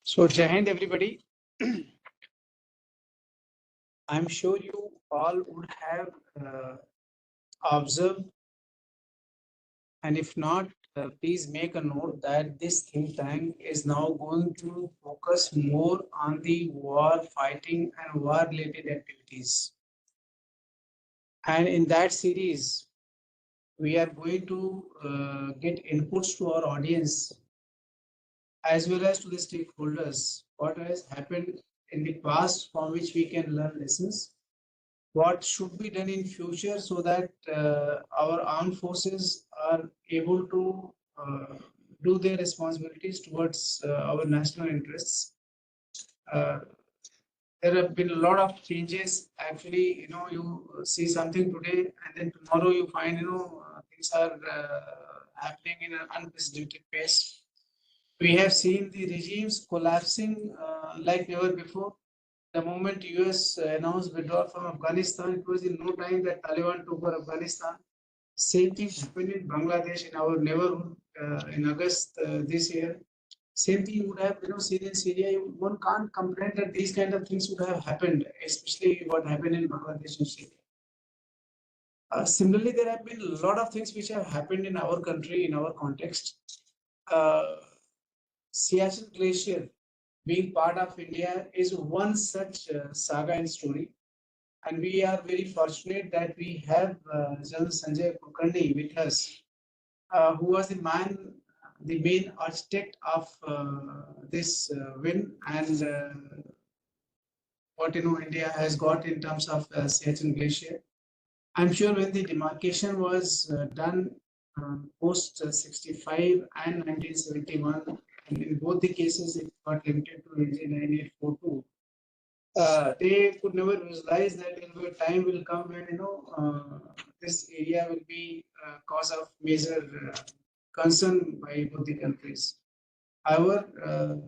So, Jai Hind, everybody. I'm sure you all would have observed, and if not, please make a note that this think tank is now going to focus more on the war fighting and war related activities. And in that series, we are going to get inputs to our audience as well as to the stakeholders, what has happened in the past from which we can learn lessons, what should be done in future so that our armed forces are able to do their responsibilities towards our national interests. Uh, there have been a lot of changes. Actually, you see something today, and then tomorrow you find, things are happening in an unprecedented pace. We have seen the regimes collapsing like never before. The moment US announced withdrawal from Afghanistan, it was in no time that Taliban took over Afghanistan. Same thing happened in Bangladesh in our neighborhood in August this year. Same thing would have seen in Syria. One can't comprehend that these kind of things would have happened, especially what happened in Bangladesh and Syria. Similarly, there have been a lot of things which have happened in our country, in our context. Siachen Glacier being part of India is one such saga and story. And we are very fortunate that we have Gen Sanjay Kulkarni with us, who was the main architect of this win and what India has got in terms of Siachen Glacier. I'm sure when the demarcation was done post 65 and 1971, and in both the cases it got limited to 9842. They could never visualize that a time will come when this area will be cause of major concern by both the countries. However,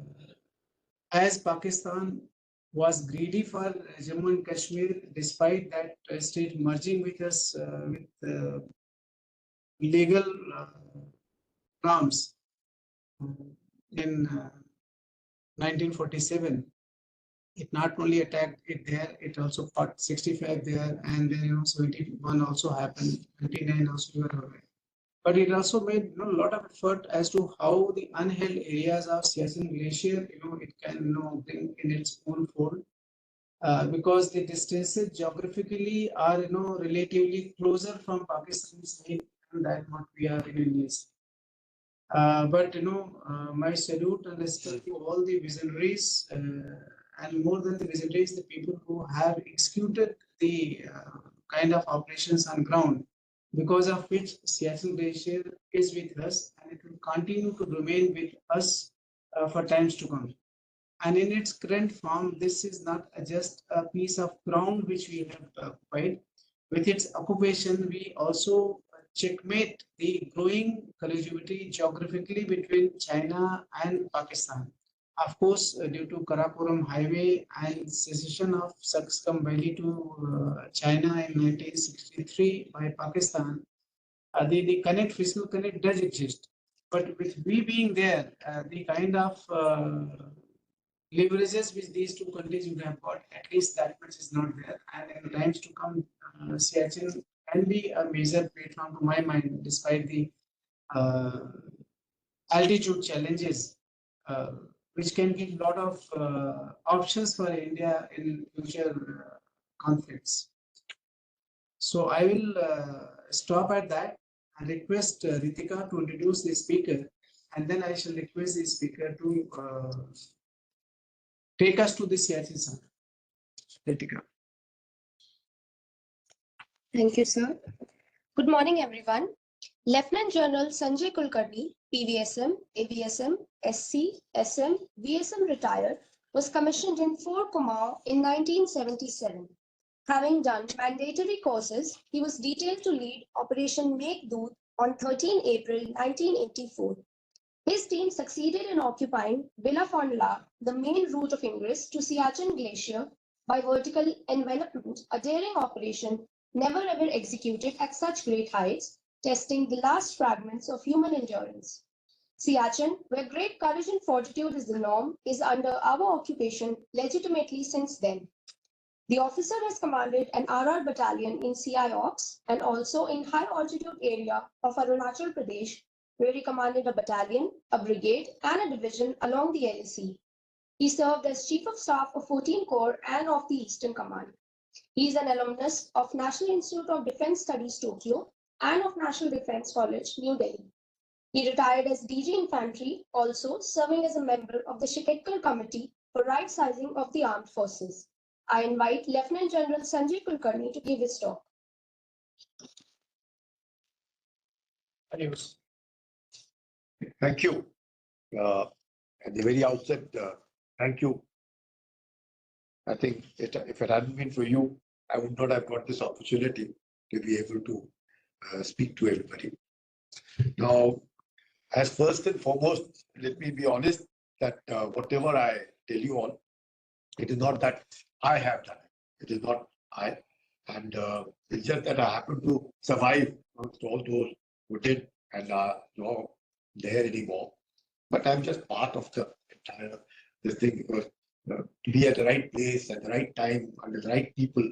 as Pakistan was greedy for Jammu and Kashmir, despite that state merging with us with legal norms in 1947. It not only attacked it there, it also fought 65 there, and then 71 also happened, 99 also you are aware. But it also made a lot of effort as to how the unheld areas of Siachen Glacier, it can bring in its own fold, because the distances geographically are relatively closer from Pakistan's side than what we are in India's. But my salute and respect to all the visionaries, and more than the visionaries, the people who have executed the kind of operations on ground, because of which Siachen Glacier is with us and it will continue to remain with us for times to come. And in its current form, this is not just a piece of ground which we have occupied. With its occupation, we also checkmate the growing contiguity geographically between China and Pakistan. Of course, due to Karakoram Highway and secession of Saxcom Valley to China in 1963 by Pakistan, the physical connect does exist. But with we being there, the kind of leverages which these two countries would have got, at least that much is not there. And in times to come, Siachen can be a major platform to my mind, despite the uh, altitude challenges, which can give a lot of options for India in future conflicts. So I will stop at that and request Ritika to introduce the speaker, and then I shall request the speaker to take us to the Siachen Summit. Ritika. Thank you, sir. Good morning, everyone. Lieutenant General Sanjay Kulkarni, PVSM, AVSM, SC, SM, VSM retired, was commissioned in Fort Kumaon in 1977. Having done mandatory courses, he was detailed to lead Operation Make Dood on 13 April 1984. His team succeeded in occupying Billafon La, the main route of ingress to Siachen Glacier, by vertical envelopment, a daring operation never ever executed at such great heights, testing the last fragments of human endurance. Siachen, where great courage and fortitude is the norm, is under our occupation legitimately since then. The officer has commanded an RR battalion in CIOps and also in high altitude area of Arunachal Pradesh, where he commanded a battalion, a brigade, and a division along the LAC. He served as Chief of Staff of 14 Corps and of the Eastern Command. He is an alumnus of National Institute of Defense Studies, Tokyo, and of National Defense College, New Delhi. He retired as DG Infantry, also serving as a member of the Geographical Committee for Right Sizing of the Armed Forces. I invite Lt Gen Sanjay Kulkarni to give his talk. Thank you. At the very outset, thank you. I think if it hadn't been for you, I would not have got this opportunity to be able to speak to everybody. Now, as first and foremost, let me be honest that whatever I tell you all, it is not that I have done it. It is not I. And it's just that I happen to survive amongst all those who did and are not there anymore. But I'm just part of the entire this thing because to be at the right place at the right time under the right people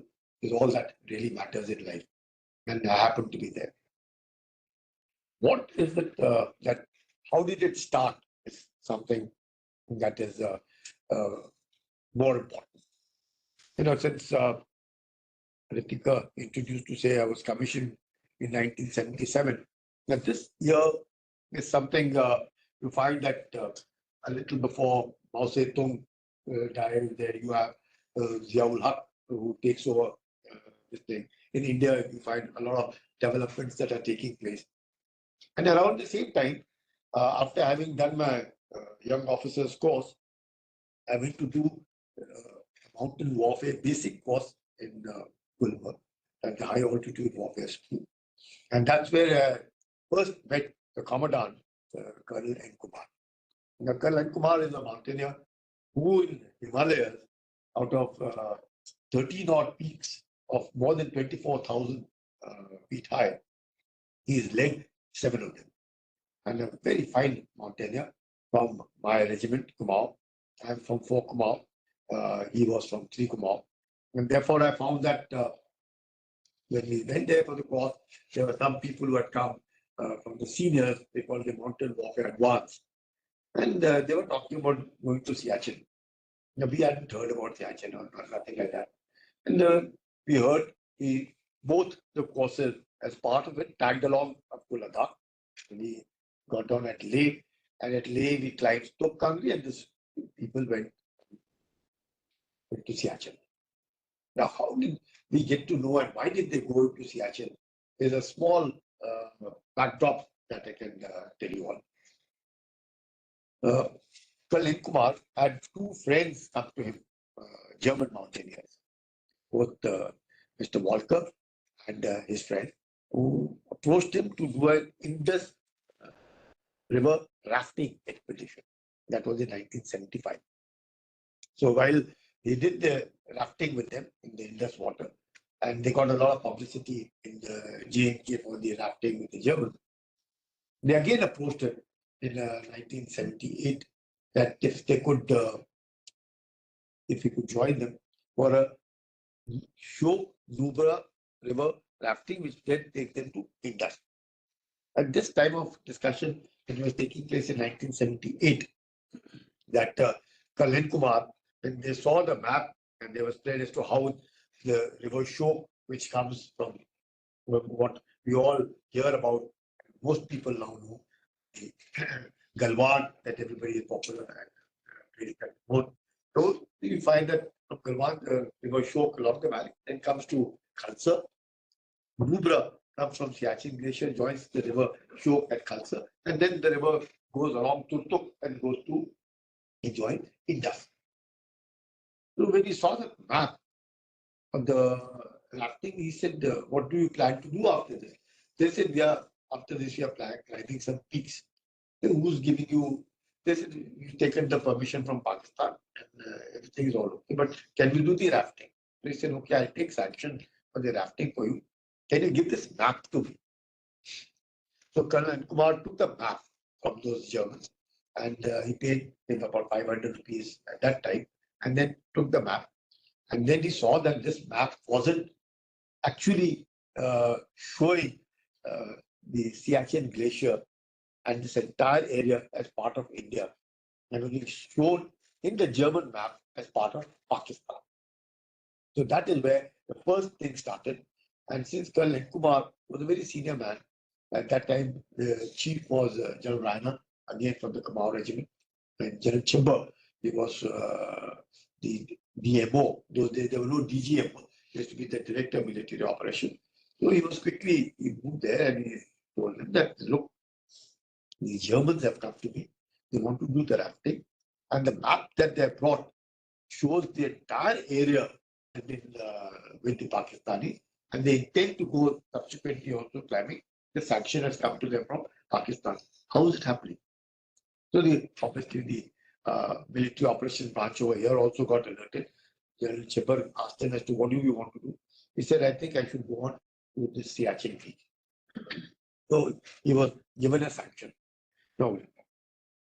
is all that really matters in life. And I happen to be there. What is it that? How did it start? Is something that is more important. Since Ritika introduced to say I was commissioned in 1977. Now this year is something you find that a little before Mao Zedong died, there you have Ziaul Haq who takes over this thing. In India, you find a lot of developments that are taking place. And around the same time, after having done my young officers course, I went to do mountain warfare basic course in Gulmarg at the high altitude warfare school. And that's where I first met the commandant, Colonel N. Kumar. Now, Colonel N. Kumar is a mountaineer who in Himalayas, out of 13 odd peaks of more than 24,000 feet high, he's led 7 of them. And a very fine mountaineer from my regiment, Kumar. I'm from 4 Kumar. He was from 3 Kumar. And therefore, I found that when we went there for the course, there were some people who had come from the seniors, they called them Mountain Warfare Advanced. And they were talking about going to Siachen. Now, we hadn't heard about Siachen or nothing like that. And we heard both the courses as part of it, tagged along up to Ladakh. We got down at Leh, and at Leh we climbed Tok Kangri, and these people went to Siachen. Now, how did we get to know and why did they go to Siachen? There's a small backdrop that I can tell you all. Colonel Kumar had 2 friends come to him, German mountaineers, both Mr. Walker and his friend, who approached him to do an Indus River rafting expedition. That was in 1975. So while he did the rafting with them in the Indus water, and they got a lot of publicity in the JNK for the rafting with the Germans, they again approached him in 1978 that if they could, if he could join them for a Shok Nubra River rafting, which then take them to Indus. At this time of discussion, it was taking place in 1978, that Colonel Kumar, when they saw the map and they were explained as to how the river Shok, which comes from what we all hear about, most people now know, the Galwan that everybody is popular and both. So you find that from Galwan, the river Shok along the valley, then comes to Khalsa. Nubra comes from Siachen Glacier, joins the river Shok at Khalsa, and then the river goes along Turtuk and goes to join Indus. So when he saw the map of the rafting, he said, what do you plan to do after this? They said, after this, we are climbing some peaks. Then who's giving you? They said, you've taken the permission from Pakistan and everything is all okay. But can we do the rafting? They said, okay, I'll take sanction for the rafting for you. Can you give this map to me? So Colonel Kumar took the map from those Germans. And he paid him about 500 rupees at that time, and then took the map. And then he saw that this map wasn't actually showing the Siachen Glacier and this entire area as part of India, and only shown in the German map as part of Pakistan. So that is where the first thing started. And since Colonel Kumar was a very senior man, at that time the chief was General Rainer, again from the Kamau regiment, and General Chimber, he was the DMO. Those days there were no DGMO. He used to be the Director of Military Operation. So he moved there and he told them that, look, the Germans have come to me. They want to do the rafting. And the map that they brought shows the entire area with the Pakistanis. And they intend to go subsequently also climbing. The sanction has come to them from Pakistan. How is it happening? So obviously the military operations branch over here also got alerted. General Chipper asked him as to what do you want to do. He said, I think I should go on to the Siachen region. So he was given a sanction. Now,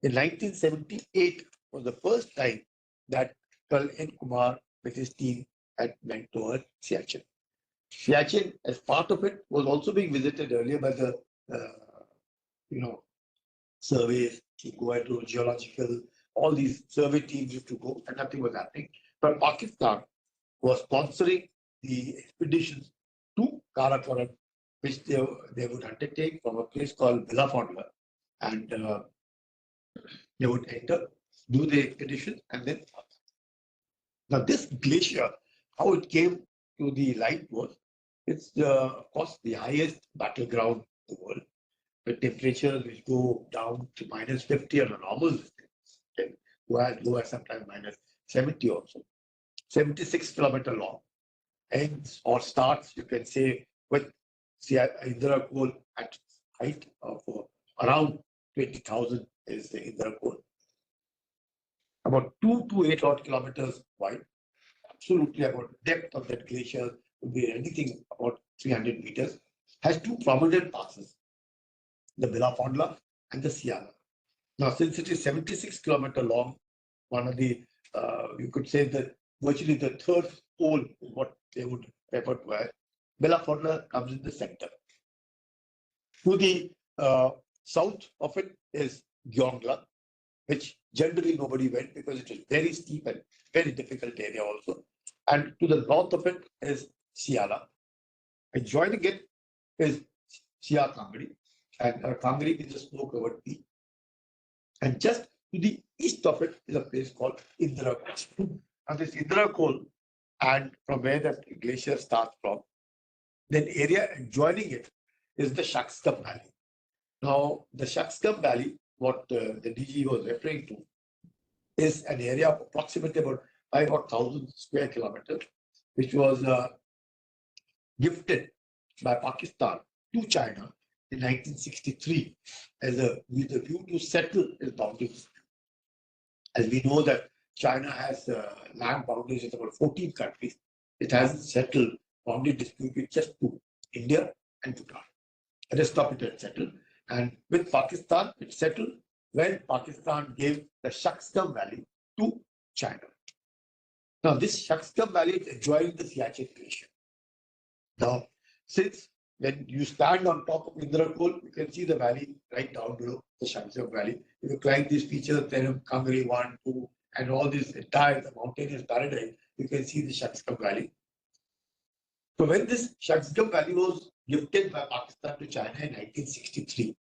in 1978 was the first time that Colonel N. Kumar with his team had went toward Siachen. Siachen, as part of it, was also being visited earlier by the, surveys, to go and do geological, all these survey teams used to go, and nothing was happening. But Pakistan was sponsoring the expeditions to Karakoram, which they would undertake from a place called Billafondla, and they would enter, do the expedition, and then. Now, this glacier, how it came to the light was, it's of course the highest battleground in the world. The temperatures will go down to -50 on a normal day, can go as low as sometimes -70 also. 76-kilometer long. Ends or starts, you can say, with Indra Col at height of around 20,000 is the Indra Col. About 2 to 8 odd kilometers wide. Absolutely about depth of that glacier would be anything about 300 meters. Has two prominent passes, the Billafondla and the Siala. Now, since it is 76-kilometer long, one of the, you could say that virtually the third pole is what they would refer to as. Billafondla comes in the center. To the south of it is Gyongla, which generally nobody went because it is very steep and very difficult area also. And to the north of it is Siala. And joining it is Sia Kangri. And Kangri is a snow-covered peak. And just to the east of it is a place called Indra Col. Now this Indra Col, and from where that glacier starts from, then area adjoining it is the Shaksgam Valley. Now the Shaksgam Valley, what the DG was referring to, is an area of approximately about 5,000 square kilometers, which was gifted by Pakistan to China in 1963 with a view to settle its boundaries. As we know that China has land boundaries with about 14 countries, it hasn't settled boundary dispute with just two, India and Bhutan. The rest of it had settled. And with Pakistan, it settled when Pakistan gave the Shaksgam Valley to China. Now, this Shaksgam Valley is adjoining the Siachen Glacier. Now, since when you stand on top of Indra Col, you can see the valley right down below the Shaksgam Valley. If you climb these features, then Kangri 1, 2, and all this entire mountainous paradise, you can see the Shaksgam Valley. So when this Shaksgam Valley was gifted by Pakistan to China in 1963,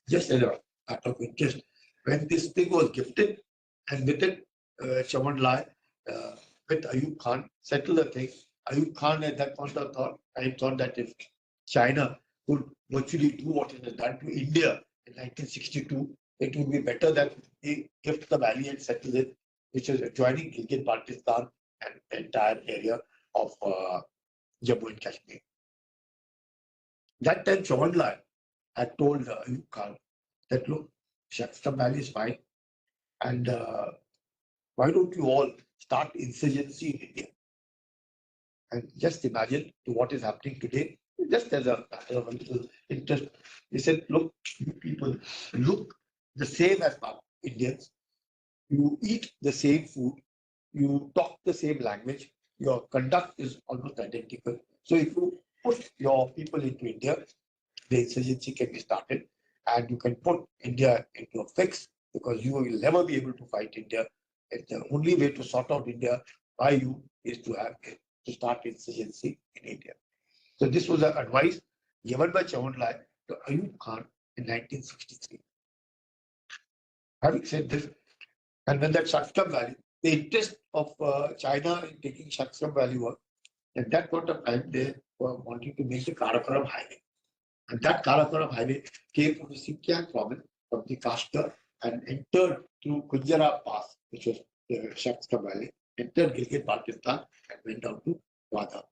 just as a matter of interest, when this thing was gifted, and with it, Chaman Lai with Ayub Khan settled the thing. Ayub Khan at that point of time thought that if China could virtually do what it has done to India in 1962, it would be better that he gift the valley and settle it, which is adjoining Gilgit-Baltistan and the entire area of Jammu and Kashmir. That time, Chaman Lai had told Ayub Khan that, look, Shaksgam Valley is fine, and why don't you all start insurgency in India? And just imagine to what is happening today. Just as a matter of a little interest, he said, look, you people look the same as Indians. You eat the same food, you talk the same language, your conduct is almost identical. So if you put your people into India, the insurgency can be started, and you can put India into a fix because you will never be able to fight India. And the only way to sort out India by you is to start insurgency in India. So this was an advice given by Chawanlai to Ayub Khan in 1963. Having said this, and when that Shaksam Valley, the interest of China in taking Shaksam Valley was, at that point of time, they were wanting to make the Karakoram Highway. And that Karakoram Highway came from the Siachen province of the Kashgar and entered through Kunjara Pass, which was the Shaksam Valley, entered Gilgit, Pakistan, and went down to Wada.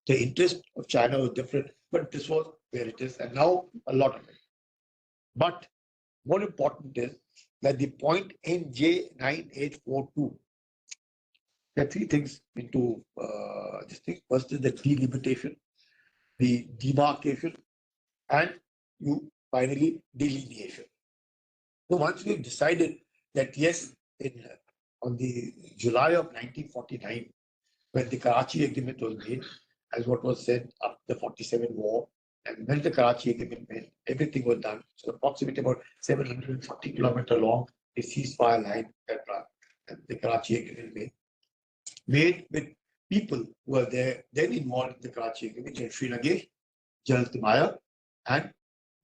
The interest of China was different, but this was where it is, and now a lot of it. But more important is that the point NJ9842, there are three things into this thing. First is the delimitation, the demarcation, and you finally delineation. So once we've decided that yes, on the July of 1949, when the Karachi Agreement was made, as what was said after the 47 war, and when the Karachi Agreement made, everything was done. So approximately about 740 kilometers long, a ceasefire line that the Karachi Agreement made with people who were there, then involved in the Karachi Agreement, Sri Nagesh, General Timaya, and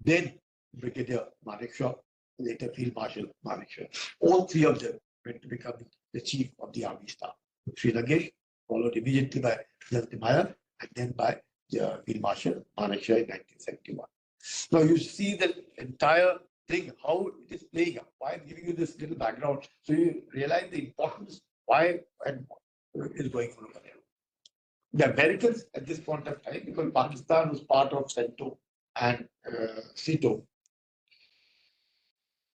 then Brigadier Manekshaw, later Field Marshal Manekshaw. All three of them went to become the chief of the army staff. Sri Nagesh, followed immediately by General Timaya, and then by Field Marshal Manekshaw in 1971. Now you see the entire thing, how it is playing out. Why I'm giving you this little background, so you realize the importance, why and what is going on over there. The Americans at this point of time, because Pakistan was part of CENTO and CETO,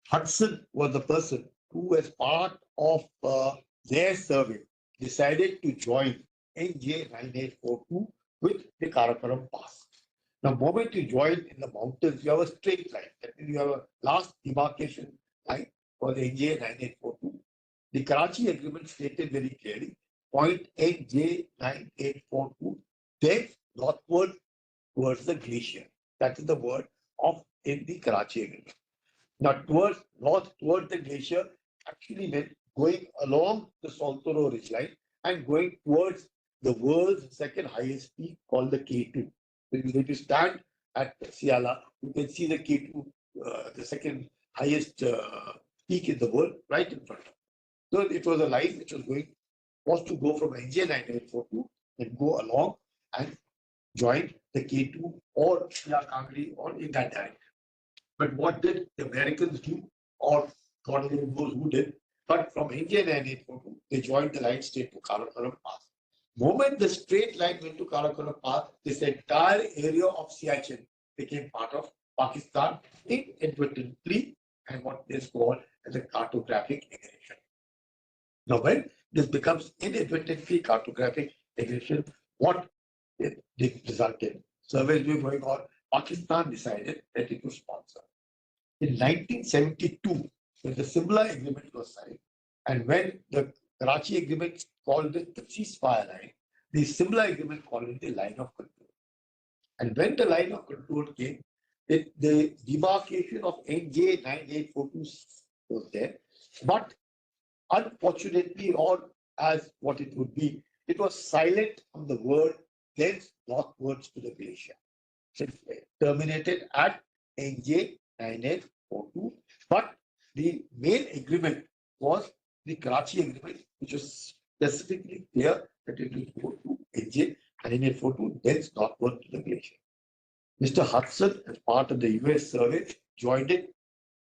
Hudson was the person who, as part of their survey, decided to join NJ9842 with the Karakoram Pass. Now, the moment you join in the mountains, you have a straight line. That means you have a last demarcation line for the NJ9842. The Karachi Agreement stated very clearly, point NJ9842, then northward towards the glacier. That is the word of in the Karachi Agreement. Now, north towards the glacier actually meant going along the Saltoro ridgeline and going towards the world's second highest peak called the K2. So if you stand at Siala, you can see the K2, the second highest peak in the world, right in front of you. So it was a line which was to go from NJ9842 and go along and join the K2 or Siakangri or in that direction. But what did the Americans do, or God only knows who did, but from NJ9842, they joined the line straight to Karakoram Pass. Moment the straight line went to Karakoram Pass, this entire area of Siachen became part of Pakistan inadvertently, and what is called as a cartographic aggression. Now, when this becomes inadvertently cartographic aggression, what it resulted? Surveys were going on. Pakistan decided that it would sponsor. In 1972, when the Simla Agreement was signed, and when the Karachi Agreement called it the ceasefire line, the Simla Agreement called it the line of control. And when the line of control came, the demarcation of NJ9842 was there, but unfortunately, or as what it would be, it was silent on the word thence northwards to the glacier. So it terminated at NJ9842, but the main agreement was the Karachi Agreement, which was specifically clear that it will go to NJ9842, thence northward to the glacier. Mr. Hudson, as part of the US survey, joined it.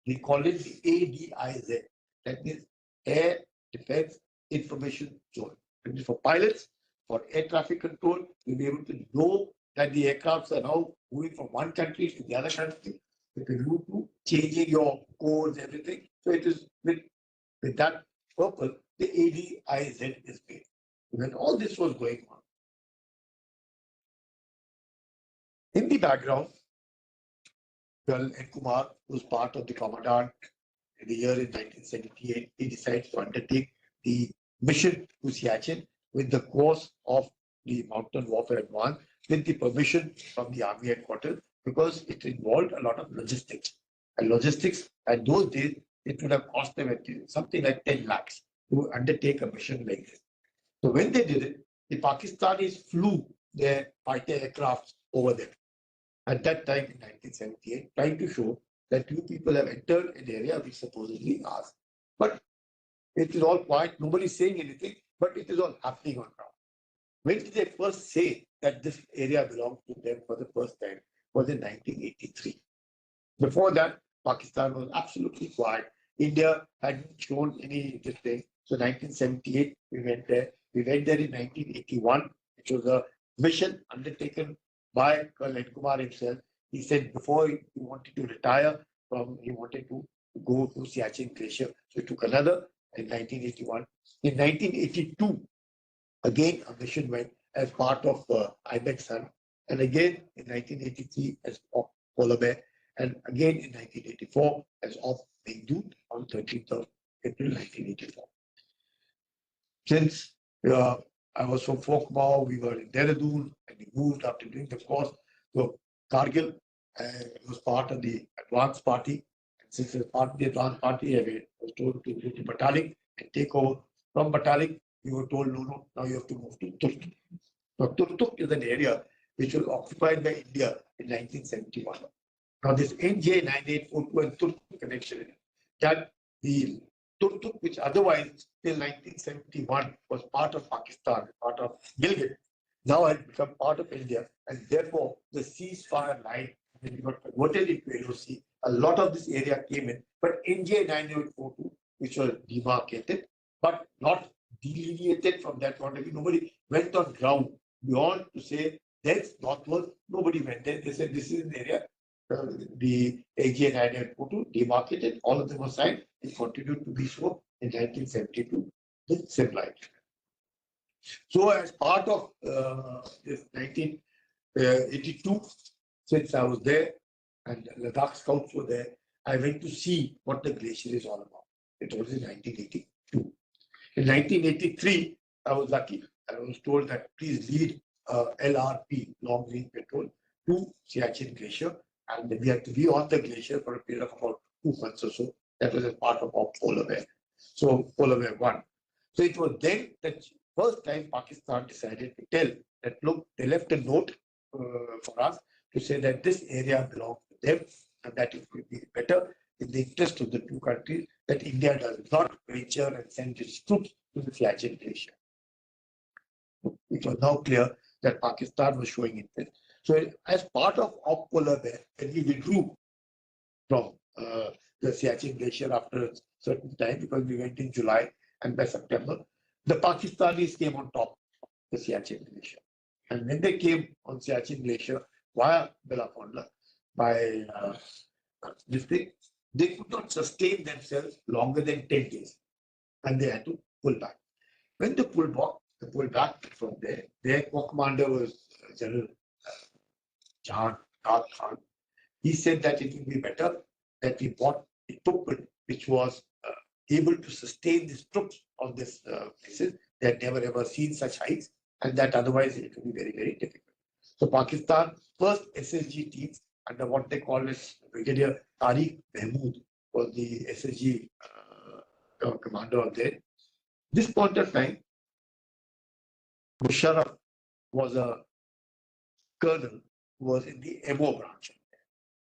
We call it the ADIZ. That means Air Defense Information Zone. It is for pilots, for air traffic control, to be able to know that the aircrafts are now moving from one country to the other country, with the view to changing your codes, everything. So it is with that purpose, the ADIZ is made. When all this was going on, In the background, Colonel N. Kumar was part of the commandant in the year in 1978. He decided to undertake the mission to Siachen with the course of the mountain warfare advance with the permission from the army headquarters because it involved a lot of logistics. And logistics at those days, it would have cost them something like 10 lakhs to undertake a mission like this. So when they did it, the Pakistanis flew their fighter aircrafts over there at that time in 1978, trying to show that you people have entered an area which supposedly ours. But it is all quiet, nobody is saying anything, but it is all happening on ground. When did they first say that this area belonged to them for the first time? Was in 1983. Before that, Pakistan was absolutely quiet. India hadn't shown any this thing. So 1978, we went there. We went there in 1981, which was a mission undertaken by Colonel N. Kumar himself. He said before he wanted to retire he wanted to go to Siachen Glacier. So he took another in 1981. In 1982, again a mission went as part of IBEX, and again in 1983 as of Polar Bear, and again in 1984 as of Mengdut on 13th of April 1984. Since I was from Folkmore, we were in Dehradun, and we moved after doing the course to Kargil, and it was part of the advance party. And since it was part of the advance party, I was told to go to Batalik and take over. From Batalik, we were told, no, now you have to move to Turtuk. Now, Turtuk is an area which was occupied by India in 1971. Now, this NJ9842 and Turtuk connection, that the Turtuk, which otherwise till 1971 was part of Pakistan, part of Gilgit, now has become part of India, and therefore the ceasefire line, when we got converted into LOC, a lot of this area came in, but NJ9842, which was demarcated, but not delineated from that point of view. Nobody went on ground beyond to say that's northward. Nobody went there. They said this is an area. The AG942 demarcated, all of them were signed. It continued to be so in 1972 with same line. So as part of this 1982, since I was there and Ladakh scouts were there, I went to see what the glacier is all about. It was in 1982. In 1983, I was lucky. I was told that please lead LRP, long range patrol, to Siachen Glacier, and we had to be on the glacier for a period of about 2 months or so. That was a part of our Polar Bear. So Polar Bear 1. So it was then that first time Pakistan decided to tell that, look, they left a note for us to say that this area belongs to them and that it would be better in the interest of the two countries that India does not venture and send its troops to the Siachen Glacier. It was now clear that Pakistan was showing interest. So as part of Polar Bear, when we withdrew from the Siachen Glacier after a certain time, because we went in July and by September, the Pakistanis came on top of the Siachen Glacier. And when they came on Siachen Glacier via Belafonda, by this thing, they could not sustain themselves longer than 10 days. And they had to pull back. When they pulled back from there, their co-commander was General Jahan Khan. He said that it would be better that we bought equipment which was able to sustain these troops on this places. They had never ever seen such heights, and that otherwise it would be very, very difficult. So Pakistan first SSG teams under what they call as Brigadier Tariq Mahmood was the SSG commander of there. This point of time, Musharraf was a colonel who was in the MO branch.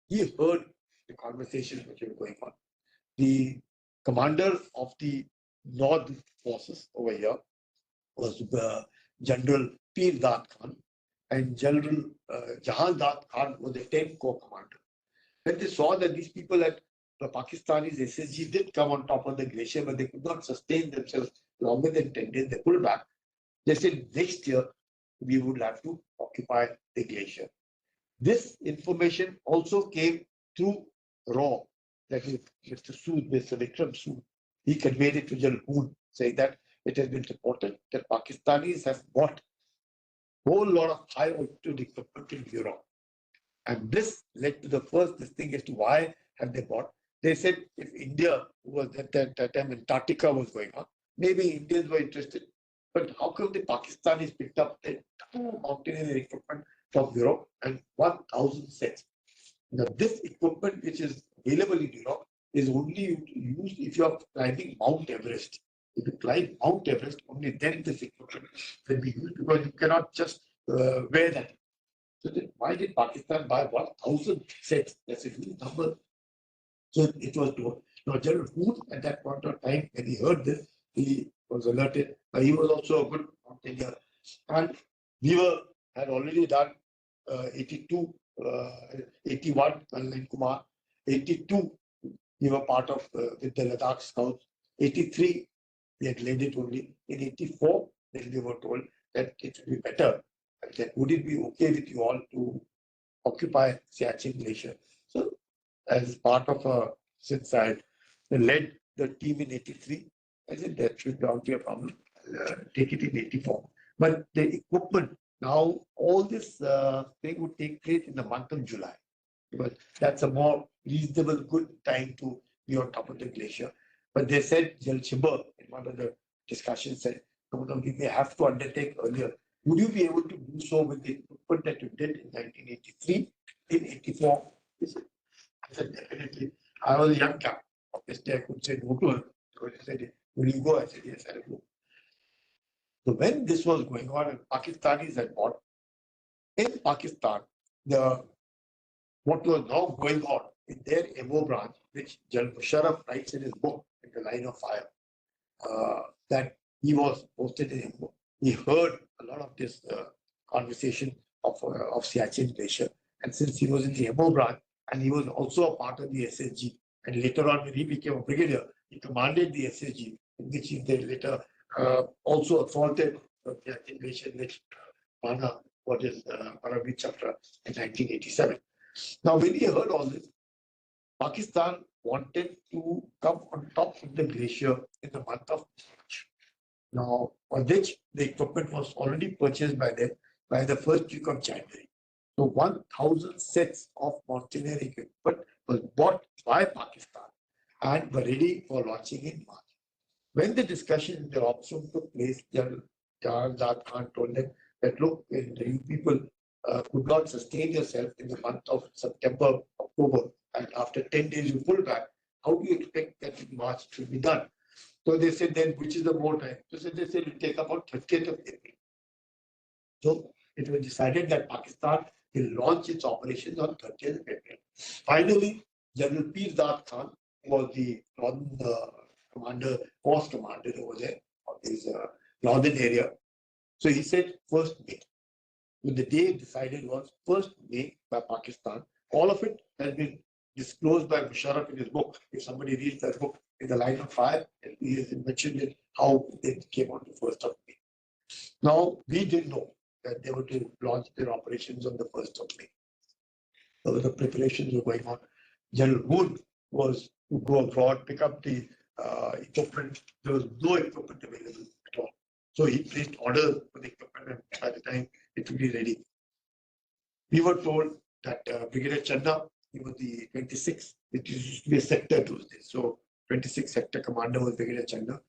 He heard the conversations which were going on. The commander of the North forces over here was General Pir Dat Khan, and General Jahan Dat Khan was the 10th Corps commander. When they saw that these people at the Pakistanis SSG did come on top of the glacier, but they could not sustain themselves longer than 10 days, they pulled back. They said next year we would have to occupy the glacier. This information also came through RAW, that is Mr. Sood, Mr. Vikram Sood. He conveyed it to General Hoon, saying that it has been reported that Pakistanis have bought a whole lot of high altitude equipment in Europe. And this led to the first this thing as to why have they bought. They said if India, who was at that time Antarctica was going on, maybe Indians were interested. But how come the Pakistanis picked up the entire mountaineering equipment from Europe and 1,000 sets? Now, this equipment which is available in Europe is only used if you are climbing Mount Everest. If you climb Mount Everest, only then this equipment can be used because you cannot just wear that. So then why did Pakistan buy 1,000 sets? That's a huge number. So it was told. Now, General Hood at that point of time, when he heard this, he was alerted. He was also a good mountaineer. And we had already done 82, 81, Lt Kumar, 82, we were part of with the Ladakh Scouts. 83, we had led it only. In 84, then we were told that it would be better. And then would it be okay with you all to occupy Siachen Glacier? So, as part of since I led the team in 83, I said that should not be a problem. I'll, take it in 84. But the equipment, now all this thing would take place in the month of July, because that's a more reasonable, good time to be on top of the glacier. But they said, Jal Chimber, in one of the discussions, said, no, no, we may have to undertake earlier. Would you be able to do so with the equipment that you did in 1983, in 84? I said, definitely. I was a young guy. Obviously, I could say no to her. So he said, will you go? I said, yes, I'll go. So when this was going on, and Pakistanis had bought, in Pakistan, the what was now going on in their MO branch, which General Musharraf writes in his book, In the Line of Fire, that he was posted in MO. He heard a lot of this conversation of Siachen Glacier. And since he was in the MO branch, and he was also a part of the SSG, and later on when he became a brigadier, he commanded the SSG, in which he then later also assaulted Siachen Glacier, which Pana, what is Paramit Chapter in 1987. Now, when he heard all this, Pakistan wanted to come on top of the glacier in the month of March. Now, for which the equipment was already purchased by them by the first week of January. So 1,000 sets of mountaineering equipment was bought by Pakistan and were ready for launching in March. When the discussion in the ops room took place, General Jawad Khan told them that, look, you people could not sustain yourself in the month of September, October, and after 10 days you pull back, how do you expect that in March to be done? So they said, then which is the more time? So they said it will take about 30th of April. So it was decided that Pakistan will launch its operations on 30th of April. Finally, General Pirzad Khan was the northern commander, force commander over there of this northern area. So he said 1st May. So the day decided was 1st May by Pakistan. All of it has been disclosed by Musharraf in his book. If somebody reads that book, In the Line of Fire, he has mentioned it, how it came on the 1st of May. Now, we didn't know that they were to launch their operations on the 1st of May. So the preparations were going on. General Wood was to go abroad, pick up the equipment. There was no equipment available at all. So he placed orders for the equipment, and by the time it would be ready. We were told that Brigadier Channa, he was the 26th, which used to be a sector those days. So 26th sector commander was Brigadier Channa.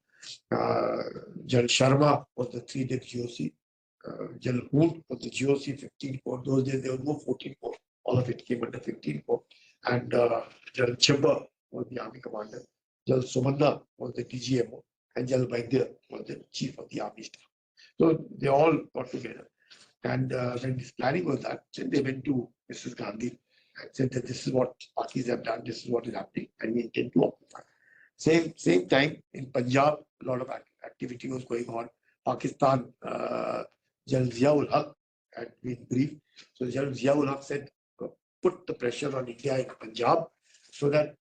General Sharma was the 3-day GOC. General Hood was the GOC 15 Corps. Those days there was no 14 Corps. All of it came under 15 Corps. And General Chimba was the army commander. General Sumanna was the DGMO. And General Vaidya was the chief of the army staff. So they all got together. And when this planning was done, they went to Mrs. Gandhi and said that this is what Pakis have done, this is what is happening, and we intend to occupy. Same time in Punjab, a lot of activity was going on. Pakistan, General Ziaul Haq had been briefed. So General Ziaul Haq said, put the pressure on India in Punjab so that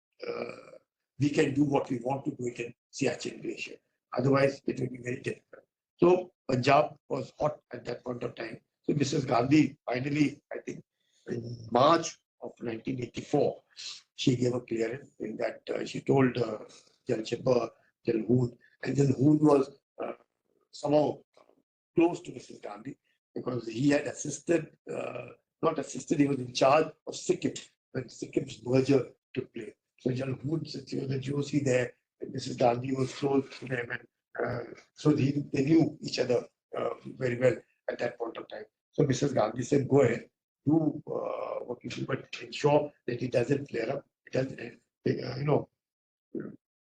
we can do what we want to do in Siachen Glacier. Otherwise, it will be very difficult. So Punjab was hot at that point of time. So Mrs. Gandhi finally, I think, in March of 1984, she gave a clearance in that she told General Chipper, General Hood, and General Hood was somehow close to Mrs. Gandhi because he had assisted not assisted, he was in charge of Sikkim when Sikkim's merger took place. So General Hood, since he was the GOC there, and Mrs. Gandhi was close to them, and so they knew each other very well at that point of time. So Mrs. Gandhi said, go ahead, do what you do, but ensure that it doesn't flare up. It doesn't,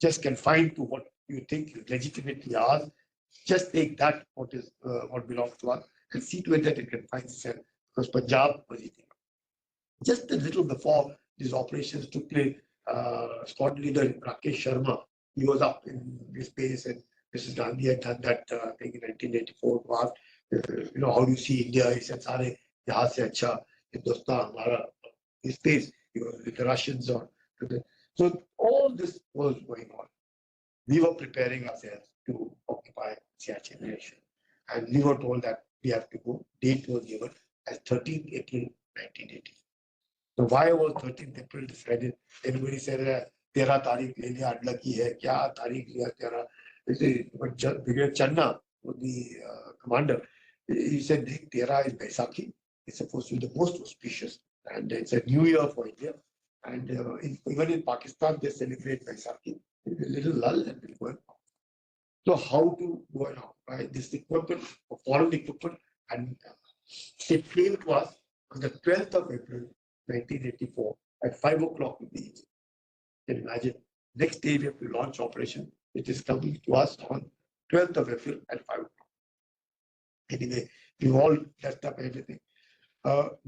just confine to what you think is legitimately ours. Just take that what belongs to us and see to it that it confines itself. Because Punjab was eating. Just a little before these operations took place, squad leader Rakesh Sharma, he was up in this space, and Mrs. Gandhi had done that thing in 1984. Asked, how do you see India? He said, "Sare yahan se acha Hindustan hamara." His space, with the Russians on. So all this was going on. We were preparing ourselves to occupy Siachen Glacier, and we were told that we have to go. Date was given as 13th April 1980. So why was 13th April decided? Everybody said, "Tera tarikh le liya, unlucky hai, kya tarikh liya tera?" Brigadier Channa, the commander, he said, "Tera is Baisakhi. It's supposed to be the most auspicious, and it's a new year for India. And even in Pakistan, they celebrate Baisakhi. It's a little lull and we'll go on." So how to go and occupy this equipment, foreign equipment, and it came to us on the 12th of April, 1984 at 5 o'clock in the evening. You can imagine, next day we have to launch operation, which is coming to us on 12th of April at 5 o'clock. Anyway, we all dressed up everything.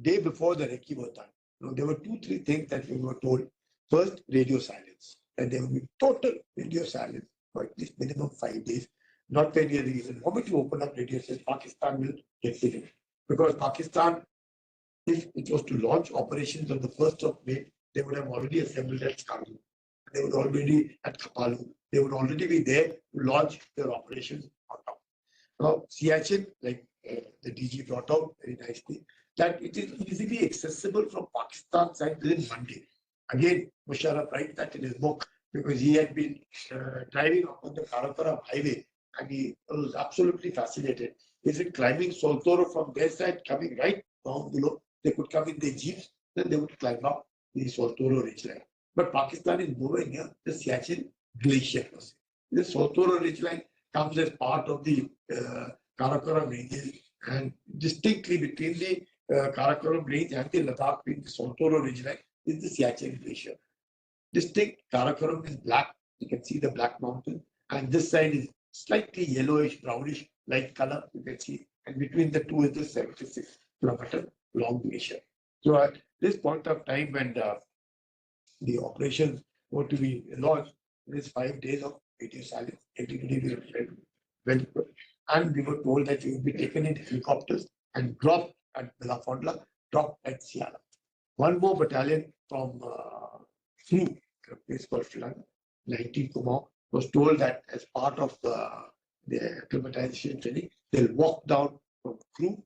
Day before the recce was done, there were 2-3 things that we were told. First, radio silence. And there will be total radio silence for at least minimum 5 days. Not for any reason. The moment you open up radio, says Pakistan will get hit. Because Pakistan, if it was to launch operations on the 1st of May, they would have already assembled at Skardu. They would already at Kapalu. They would already be there to launch their operations on top. Now, Siachen, like the DG brought out very nicely, that it is easily accessible from Pakistan side within 1 day. Again, Musharraf writes that in his book because he had been driving on the Karakoram highway and he was absolutely fascinated. He said climbing Soltoro from their side, coming right down below, they could come in their jeeps, then they would climb up the Soltoro ridgeline. But Pakistan is nowhere near the Siachen Glacier. The Soltoro ridgeline comes as part of the Karakoram ranges, and distinctly between the Karakoram range and the Ladakh range, the Soltoro ridgeline is the Siachen Glacier. Distinct Karakoram is black. You can see the black mountain, and this side is slightly yellowish, brownish, light color. You can see, and between the two is the 76-kilometer long glacier. So at this point of time, when the operations were to be launched, it is 5 days of radio silence. Everybody will be very good. And we were told that we would be taken in helicopters and dropped at Belafondla, dropped at Siala. One more battalion from Crew, a place called Sri Lanka, 19 Kumau, was told that as part of the acclimatization training, they'll walk down from Crew,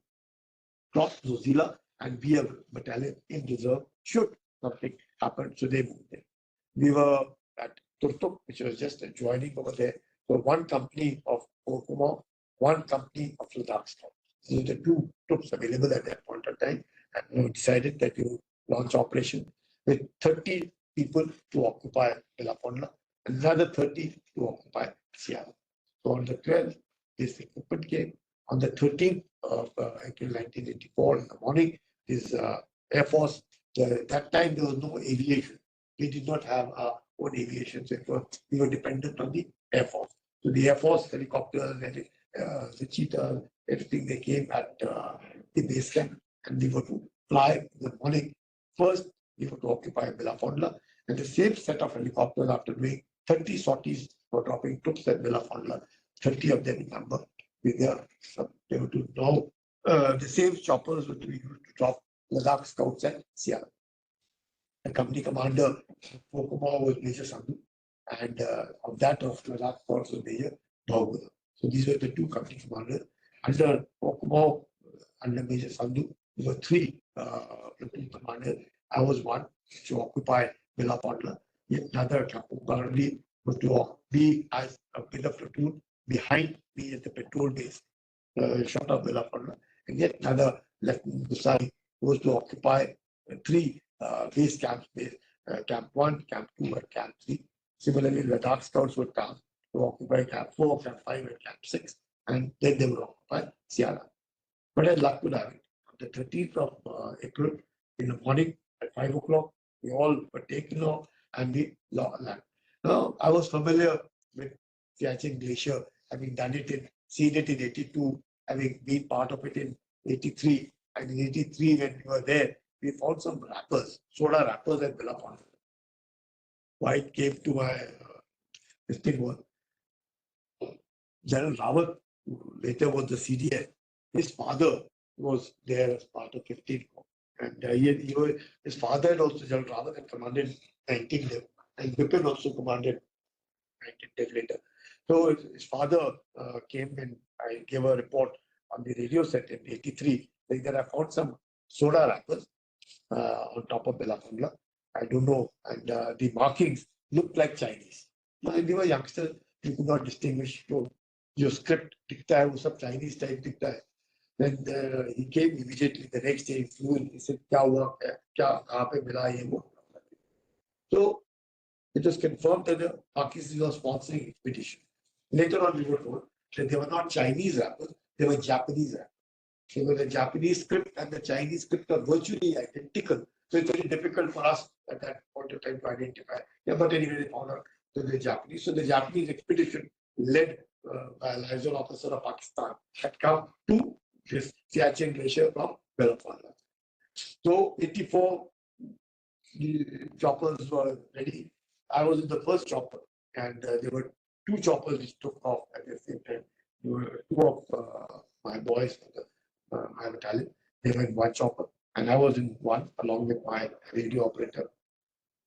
cross Zozila, and be a battalion in reserve should something happen. So they moved there. We were at Turtuk, which was just adjoining over there. So one company of Kumau, one company of Ladakh Scouts. These are the two troops available at that point of time, and we decided that we would launch operation with 30 people to occupy Belafondla, another 30 to occupy Siala. So on the 12th, this equipment came. On the 13th of April 1984 in the morning, this Air Force, that time there was no aviation. We did not have our own aviation, so we were dependent on the Air Force. So the Air Force helicopters and the cheetah, everything, they came at the base camp, and we were to fly in the morning. First, we were to occupy Belafondla, and the same set of helicopters, after doing 30 sorties for dropping troops at Belafondla, 30 of them in number. They were to now, the same choppers were to be used to drop Ladakh Scouts at Siala. The company commander for Kumau was Major Sandhu, and of that of Ladakh Scouts was Major Bhaugula. So these were the two company commanders. Under Kumau, under Major Sandhu, there were 3 platoon commanders. I was one to occupy Belafondla. Yet another Kulkarni was to be as a platoon behind me at the patrol base, short of Belafondla. And yet another Lieutenant Gusari was to occupy three base camps, Camp 1, Camp 2, and Camp 3. Similarly, the Dark Scouts were tasked to occupy Camp 4, Camp 5, and Camp 6, and then they would occupy Siachen. But as luck would have it, on the 13th of April, in the morning at 5 o'clock, we all were taken off and we land. Now, I was familiar with Siachen Glacier, having done it seen it in 82, having been part of it in 83. And in 83, when we were there, we found some wrappers, soda wrappers at Billapon. Why it came to my this thing was General Rawat, who later was the CDS. His father was there as part of 15 Corps. And his father had also, General Rawat, had commanded 19 Dev, and Bipin also commanded 19 Dev later. So his father came and I gave a report on the radio set in 83, saying that I found some soda wrappers on top of Belafangla. I don't know. And the markings looked like Chinese. When we were youngsters, we could not distinguish. So your script, dikta hai, wo sab Chinese type dikta hai. Then he came immediately the next day. He flew in. He said, "Kya hua? Kya kahan pe mila ye wo?" So it was confirmed that the Pakistan was sponsoring expedition. Later on, we were told that they were not Chinese rappers; they were Japanese rappers. So the Japanese script and the Chinese script are virtually identical. So it's very difficult for us at that point of time to identify. Yeah, but anyway, they found out that the Japanese. So the Japanese expedition, led by a liaison officer of Pakistan, had come to this Siachen Glacier from Belafangla. So 84, the choppers were ready. I was in the first chopper, and there were two choppers which took off at the same time. There were two of my boys from my battalion. They were in one chopper, and I was in one along with my radio operator.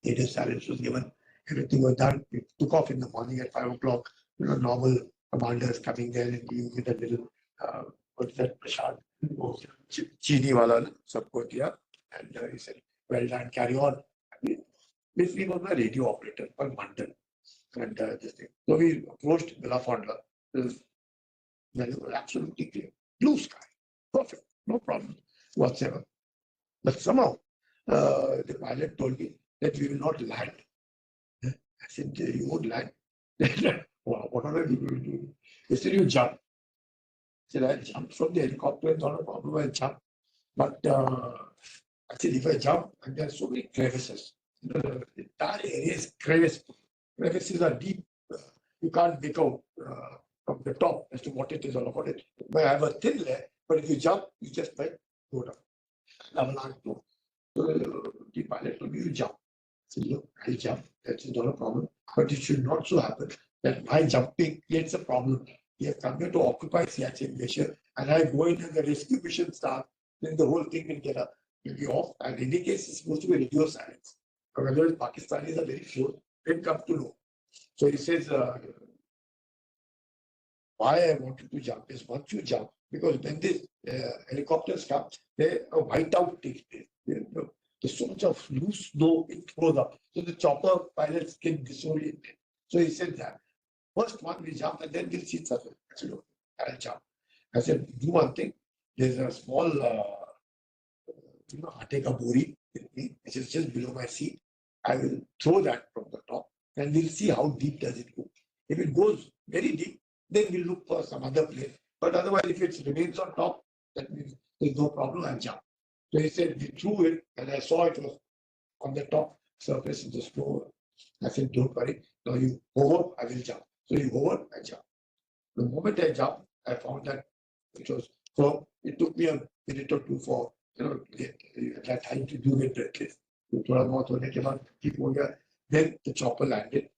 Radio silence was given. Everything was done. We took off in the morning at 5 o'clock. Normal commanders coming there and giving me the little, what's that, prashad? Chini wala, sabko diya. And he said, "Well done, carry on." Basically, was my radio operator on London. And this thing. So we approached Belafangla. Then it was absolutely clear. Blue sky. Perfect. No problem whatsoever. But somehow, the pilot told me that we will not land. I said, "You won't land." Wow, what are we going to do? He said, "You jump." I said, "I jumped from the helicopter, not a problem, I jump." But I said, if I jump, and there are so many crevices, the entire area is crevice. Crevices are deep. You can't make out from the top as to what it is all about. It might have a thin layer, but if you jump, you just might go down. So the pilot told me, "You jump." I said, "Look, I'll jump. That's not a problem. But it should not so happen that my jumping creates a problem. We have come here to occupy Siachen Glacier, and I go in and the rescue mission starts, then the whole thing will be off. And in any case, it's supposed to be radio silence. However, Pakistanis are very close. Then come to know." So he says, why I wanted to jump is once you jump, because when these helicopters come, a whiteout takes place. There's so much of loose snow, it throws up. So the chopper pilots get disoriented. So he said that first one we jump and then we'll see something. I said, "Okay, I'll jump." I said, "Do one thing. There's a small, aate ka bori with me, which is just below my seat. I will throw that from the top and we'll see how deep does it go. If it goes very deep, then we'll look for some other place. But otherwise, if it remains on top, that means there's no problem, I'll jump." So he said, we threw it, and I saw it was on the top surface of the snow. I said, "Don't worry, now you hover, I will jump." So you hover, I jump. The moment I jumped, I found that it was, so it took me a minute or two for, that time to do it breathless. Then the chopper landed.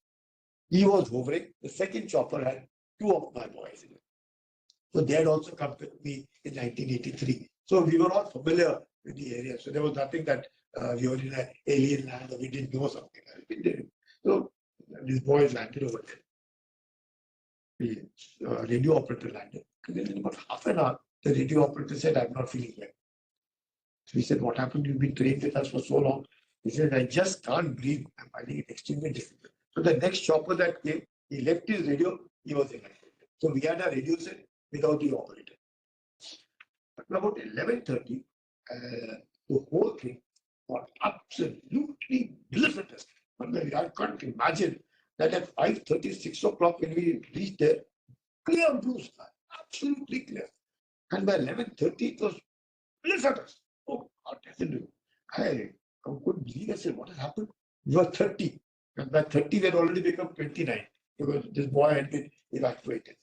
He was hovering. The second chopper had two of my boys in it. So they had also come with me in 1983. So we were all familiar with the area. So there was nothing that we were in an alien land or we didn't know something. We didn't. So these boys landed over there. The radio operator landed. And then in about half an hour, the radio operator said, "I'm not feeling well." So we said, "What happened? You've been trained with us for so long." He said, "I just can't breathe. I'm finding it extremely difficult." So the next chopper that came, he left his radio, he was evacuated. So we had a radio set without the operator. But about 11:30, the whole thing got absolutely blizzardous. I can't imagine that at 5:30, 6 o'clock when we reached there, clear blue sky, absolutely clear. And by 11:30, it was blizzardous. Oh, God, I couldn't believe. I said, what has happened? We were 30. And by 30, we had already become 29 because this boy had been evacuated.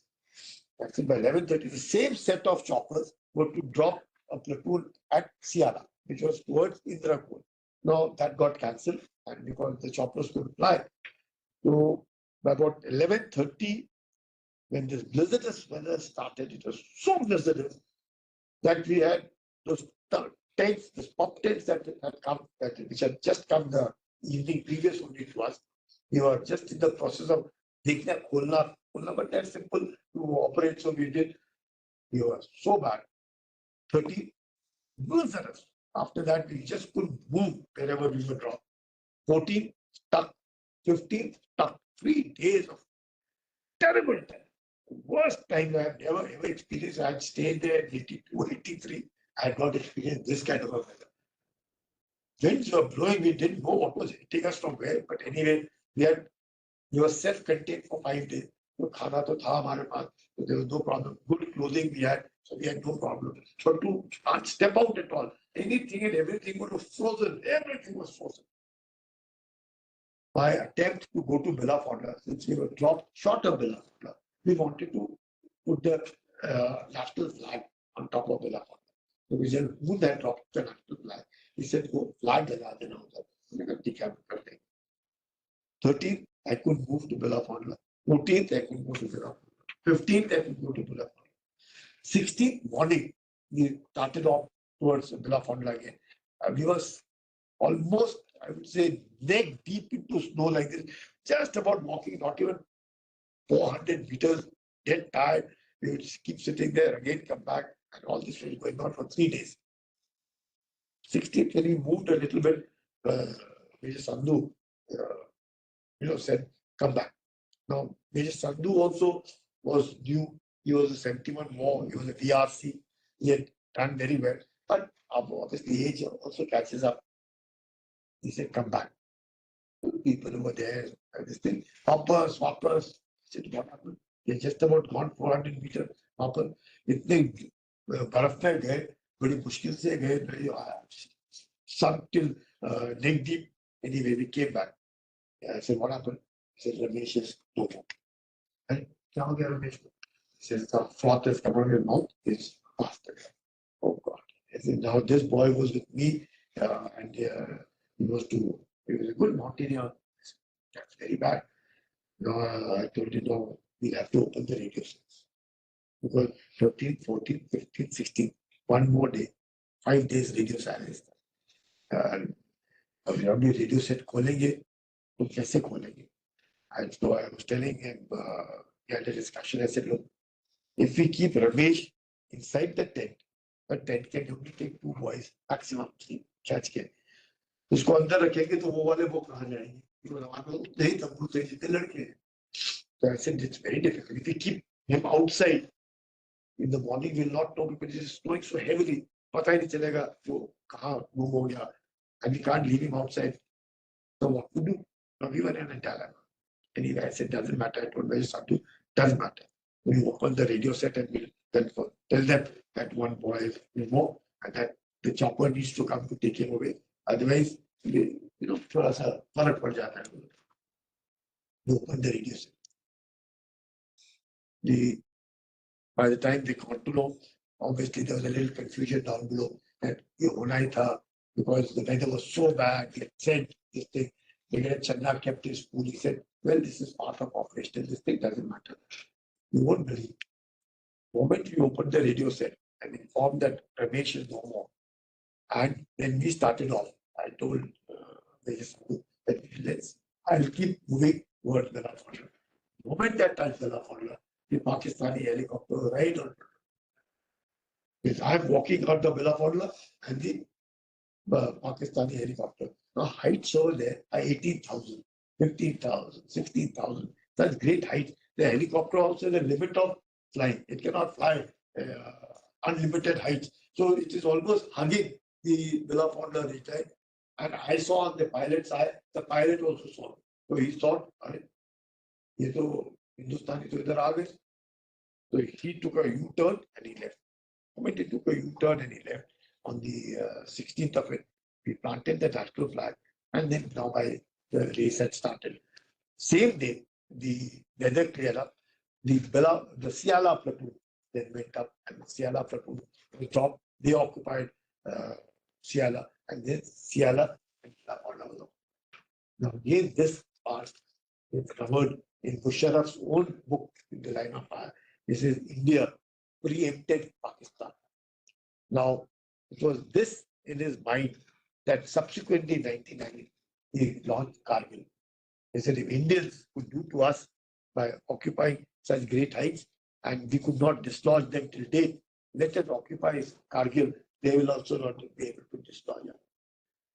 I said, by 11:30, the same set of choppers were to drop a platoon at Siala, which was towards Indrakul. Now that got cancelled, and because the choppers couldn't fly. So by about 11:30, when this blizzardous weather started, it was so blizzardous that we had those tents, the pop tents that had come, which had just come the evening previous only to us. We were just in the process of taking a Khulna, but that's simple to operate. So we did. We were so bad. 30 blizzardous. After that, we just couldn't move wherever we were dropped. 14 stuck, 15 stuck. 3 days of terrible time. Worst time I have never ever experienced. I had stayed there in 82, 83. I had not experienced this kind of a weather. Winds were blowing. We didn't know what was hitting us from where. But anyway, we were self-contained for 5 days. So khana to tha hamare paas. So there was no problem. Good clothing we had. So we had no problem. But to can't step out at all. Anything and everything was frozen. Everything was frozen. My attempt to go to Belafonda, since we were dropped short of Belafonda, we wanted to put the national flag on top of Belafonda. So we said, who that dropped the national flag? He said, go flag the last and 13th, I could move to Belafonda. 14th, I could move to Belafonda. 15th, I could go to Belafonda. 16th morning, we started off towards Belafonda again. We were almost, I would say, neck deep into snow like this, just about walking, not even 400 meters, dead tired. We would keep sitting there, again come back, and all this was going on for 3 days. 16th, when we moved a little bit, Major Sandhu, said, come back. Now, Major Sandhu also was new. He was a 71 more. He was a VRC. He had done very well. But obviously, age also catches up. He said, come back. People over there, this thing, hoppers, swappers. I said, what happened? They just about gone 400 meters hopper. इतने बर्फ में गए, बड़ी मुश्किल से गए, sunk till neck deep. Anyway, we came back. I said, what happened? He said, Ramesh is no more. And क्या हो गया Ramesh? He says, the froth has come out of your mouth. It's faster. Oh God. I said, now this boy was with me, and he was a good mountaineer. That's very bad. I told him, no, we'll have to open the radio sets. Because 13, 14, 15, 16, 1 more day, 5 days radio silence. And अब जब भी radio set खोलेंगे, तो कैसे खोलेंगे? And so I was telling him, we had a discussion. I said, look, if we keep Ramesh inside the tent can only take 2 boys, maximum 3, catch के. उसको अंदर रखेंगे तो वो वाले वो कहाँ जाएंगे? नहीं तब तो जितने लड़के हैं. So I said, it's very difficult. If we keep him outside in the morning, we'll not know because it is snowing so heavily. पता ही नहीं चलेगा वो कहाँ move हो गया. And we can't leave him outside. So what to do? Now we were in a dilemma. Anyway, I said, doesn't matter. I told Major Sandhu, doesn't matter. We open the radio set and we'll tell them that 1 boy is more and that the chopper needs to come to take him away. Otherwise, थोड़ा सा फर्क पड़ जाता है. We open the radio set. By the time they got to know, obviously there was a little confusion down below that ये होना ही था because the weather was so bad. He had said this thing. Brigadier Channa kept his cool. He said, well, this is part of operation. This thing doesn't matter. You won't believe. The moment we opened the radio set and informed that Ramesh is no more. And then we started off. I told Major Sandhu that I'll keep moving towards Belafonda. The moment that touched Belafonda, the Pakistani helicopter right on. I'm walking out the Belafonda and the Pakistani helicopter. Now heights over there are 18,000, 15,000, 16,000. That's great height. The helicopter also has a limit of flying. It cannot fly unlimited heights. So it is almost hugging the Billafonder retired. And I saw on the pilot's eye, the pilot also saw. So he thought, ये तो हिंदुस्तानी तो इधर आ गए. So he took a U-turn and he left. The moment he took a U-turn and he left on the 16th of it, we planted the national flag, and then now by the race had started. Same day, the weather cleared up. The Siala platoon then went up, and the Siala platoon was dropped. They occupied Siala, and then Siala and Billafonder. Now, again, this part is covered in Musharraf's own book, In the Line of Fire. This is India preempted Pakistan. Now, it was this in his mind that subsequently in 1990, he launched Kargil. He said, if Indians could do to us by occupying such great heights, and we could not dislodge them till date, let us occupy Kargil, they will also not be able to dislodge us.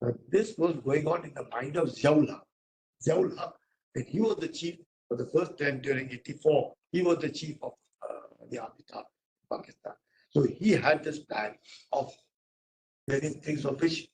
Now, this was going on in the mind of Ziaullah. Ziaullah, when he was the chief for the first time during 84, he was the chief of the army staff in Pakistan. So he had this plan of various things of which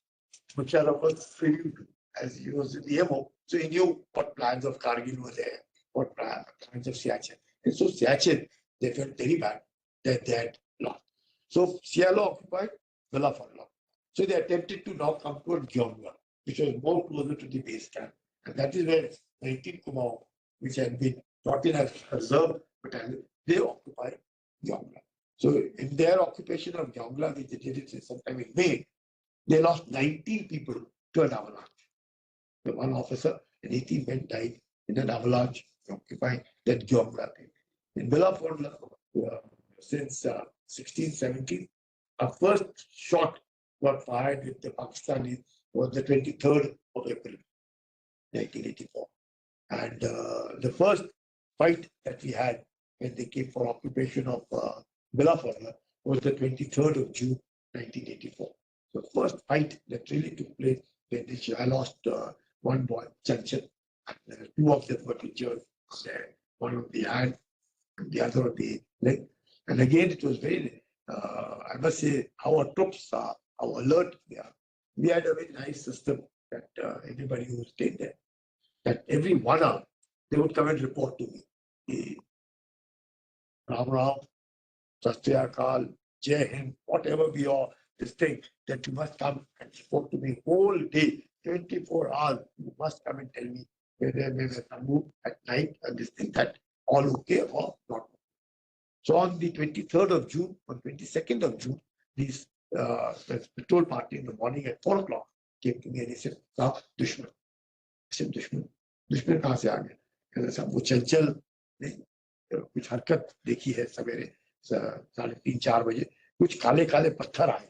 Musharraf was privy to, as he was in the MO. So he knew what plans of Kargil were there, what plans of Siachen. And so Siachen, they felt very bad that they had lost. So Siala occupied, Billafonder. So they attempted to now come toward Gyeongla, which was more closer to the base camp. And that is where 19 Kumaon, which had been brought in as reserve battalion, they occupied Gyeongla. So in their occupation of Gyeongla, which they did it sometime in May, they lost 19 people to an avalanche. The one officer and 18 men died in an avalanche occupying that Gyeongla. In Billafonder, since 1617, our first shot got fired with the Pakistanis was the 23rd of April, 1984. And the first fight that we had when they came for occupation of Billafonder was the 23rd of June, 1984. The first fight that really took place, when I lost one boy, Chanchal, and two of them were injured. One on the hand, and the other on the leg. And again, it was very, I must say, our troops are, how alert they are. We had a very nice system that anybody who stayed there, that every 1 hour, they would come and report to me. Ram Ram, Satyakal, Jai Hind, whatever be your this thing, that you must come and report to me whole day, 24 hours. You must come and tell me whether we move at night and this thing, that all okay or not. So on the 23rd of June, on 22nd of June, these the patrol party in the morning at 4 o'clock came to me and he said, "Now, Dushman." I said, "Dushman? Dushman कहाँ से आ गए?" कहते साहब वो चंचल ने कुछ हरकत देखी है सवेरे 3:30-4 बजे, कुछ काले काले पत्थर आए,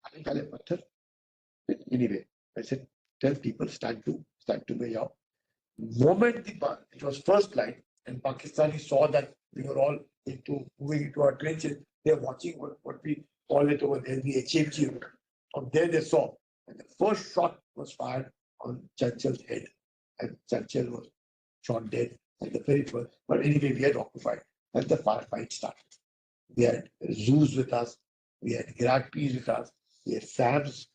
काले काले पत्थर. Anyway, I said, "Tell people stand to me now." Moment it was first light and Pakistani saw that we were all moving into our trenches, they're watching what we call it over there, the HMG. From there they saw, and the first shot was fired on Chanchal's head, and Chanchal was shot dead at the very first. But anyway, we had occupied, and the firefight started. We had zoos with us, we had Gradpeas with us, we had SAMs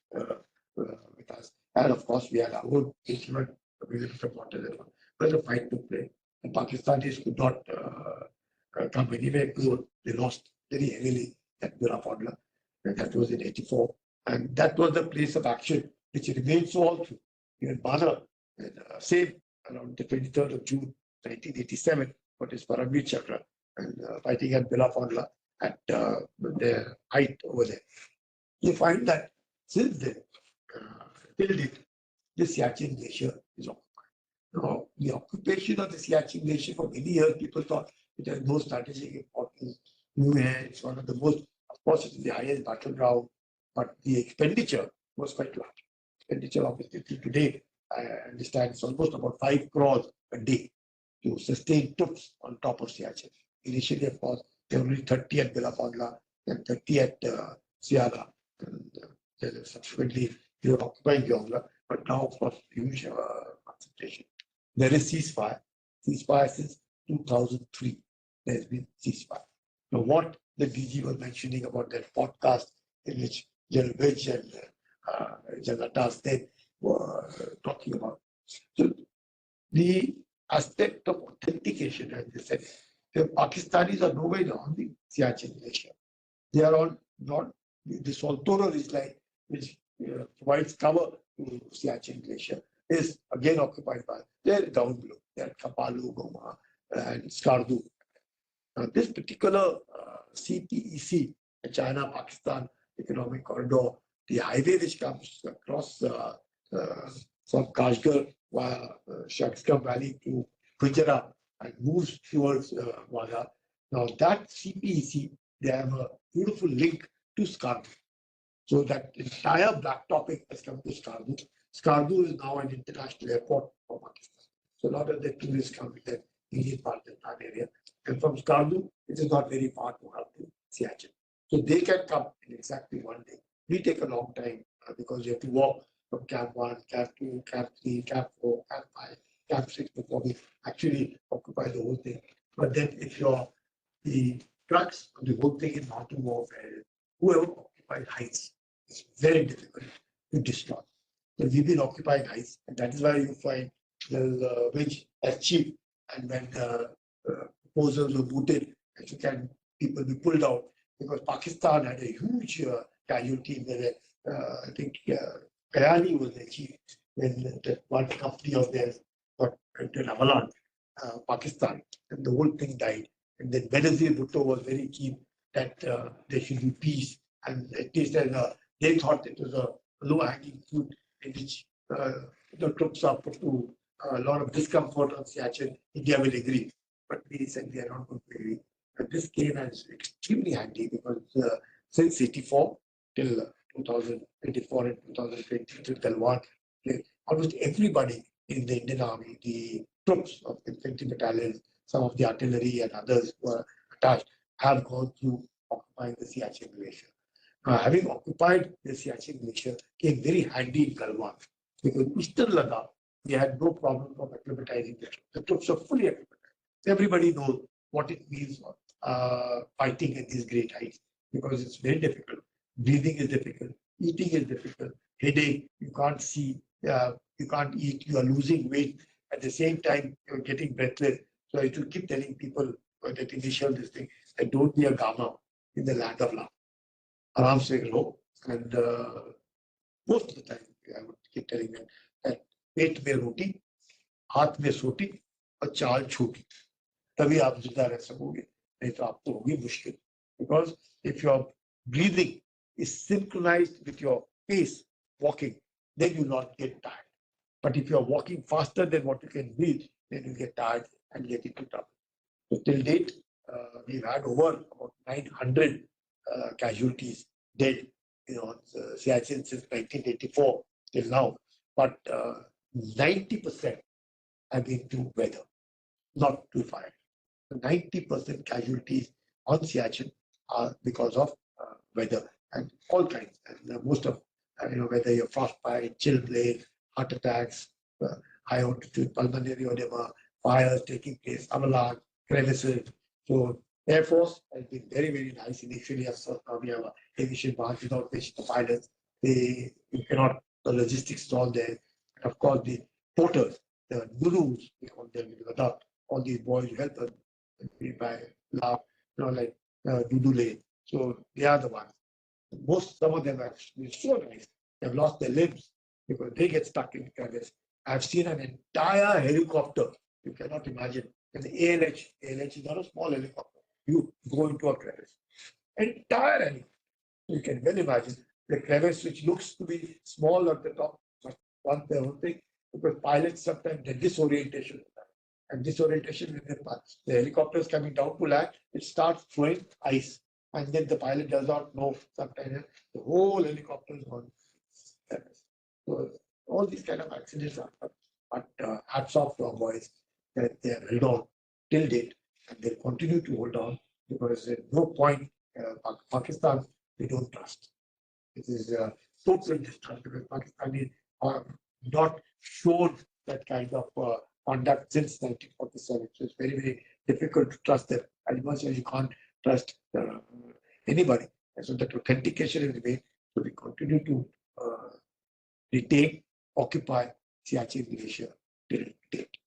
with us, and of course we had our own instrument available from water. But the fight took place. The Pakistanis could not come anywhere close. They lost very heavily at Billafonder, and that was in 84. And that was the place of action, which remains so also. Even Bana, same around the 23rd of June, 1987, what is Paramveer Chakra, and fighting at Billafonder at their height over there. You find that since then, till date, the Siachen Glacier is occupied. Now, the occupation of the Siachen Glacier for many years, people thought it has no strategic importance. It's one of the most, of course, it's the highest battleground, but the expenditure was quite large. Expenditure, obviously, today, I understand it's almost about 5 crores a day to sustain troops on top of Siachen. Initially, of course, there were only 30 at Billafonder and 30 at Siala. And subsequently, they were occupying Gyeongla, but now, of course, huge concentration. There is ceasefire since 2003. There has been ceasefire. Now, what the DG was mentioning about that podcast in which Lt Gen Janatas then were talking about. So the aspect of authentication, as they said, the Pakistanis are nowhere on the Siachen Glacier. They are on not the Saltoro ridgeline, which provides cover to Siachen Glacier, is again occupied by, they're down below, they're Kapalu, Goma, and Skardu. Now, this particular CPEC, the China-Pakistan Economic Corridor, the highway which comes across from Kashgar via Shakskam Valley to Gujarat and moves towards Wagah. Now, that CPEC, they have a beautiful link to Skardu. So that entire black topic has come to Skardu. Skardu is now an international airport for Pakistan. So a lot of the tourists come in the Indian Pakistan area. And from Skardu, it is not very far to come to Siachen. So they can come in exactly one day. We take a long time because you have to walk from Camp 1, Camp 2, Camp 3, Camp 4, Camp 5, Camp 6 before we actually occupy the whole thing. But then if you're the trucks, the whole thing in mountain warfare, whoever occupies heights, it's very difficult to destroy. So we've been occupying heights, and that is why you find the wage as cheap. And when proposals were mooted, actually can people be pulled out because Pakistan had a huge casualty. I think Kayani was the chief when that one company of theirs got into an avalanche, Pakistan, and the whole thing died. And then Benazir Bhutto was very keen that there should be peace, and at least they thought it was a low-hanging fruit in which the troops are put to a lot of discomfort on Siachen. India will agree, but we said we are not going to agree. But this came as extremely handy because since 84 till 2024 and 2020 till Galwan, almost everybody in the Indian Army, the troops of the infantry battalions, some of the artillery and others who are attached, have gone through occupying the Siachen Glacier. Having occupied the Siachen Glacier came very handy in Galwan because Eastern Ladakh, we had no problem of acclimatizing the troops. The troops are fully acclimatized. Everybody knows what it means fighting at these great heights because it's very difficult. Breathing is difficult, eating is difficult, headache, you can't see, you can't eat, you are losing weight. At the same time, you're getting breathless. So I should keep telling people that initial this thing, that don't be a Gama in the land of love. Aram se raho. And most of the time, I would keep telling them that पेट में रोटी, हाथ में सोटी और चाल छोटी, तभी आप जिंदा रह सकोगे, नहीं तो आपको होगी मुश्किल. Because if your breathing is synchronized with your pace walking, then you will not get tired. But if you are walking faster than what you can breathe, then you get tired and get into trouble. So till date, we've had over about 900 casualties dead, Siachen since 1984 till now. But 90% have been to weather, not to fire. So 90% casualties on Siachen are because of weather and all kinds. And most of, whether you're frostbite, chilblains, heart attacks, high altitude pulmonary edema, fires taking place, avalanche, crevices. So Air Force has been very, very nice initially. We have a aviation branch without which the pilots, you cannot, the logistics is all there. And of course, the porters, the Nurus, we call them in Ladakh, all these boys who help us by laugh, like Dudule. So they are the ones. Some of them have been so nice. They've lost their limbs because they get stuck in crevice. I've seen an entire helicopter. You cannot imagine. And the ALH is not a small helicopter. You go into a crevice. Entire helicopter. You can well imagine the crevice, which looks to be small at the top, but one the whole thing, because pilots sometimes the disorientation. And disorientation when the helicopter is coming down to land, it starts throwing ice. And then the pilot does not know sometimes the whole helicopter is gone. So all these kind of accidents happen. But hats off to our boys that they have held on till date and they continue to hold on because at no point Pakistan they don't trust. It is total distrust because Pakistanis are not shown that kind of conduct since 1947. So it's very, very difficult to trust them as much as you can't trust anybody. And so that authentication is made. So we continue to retake, occupy Siachen Glacier till date.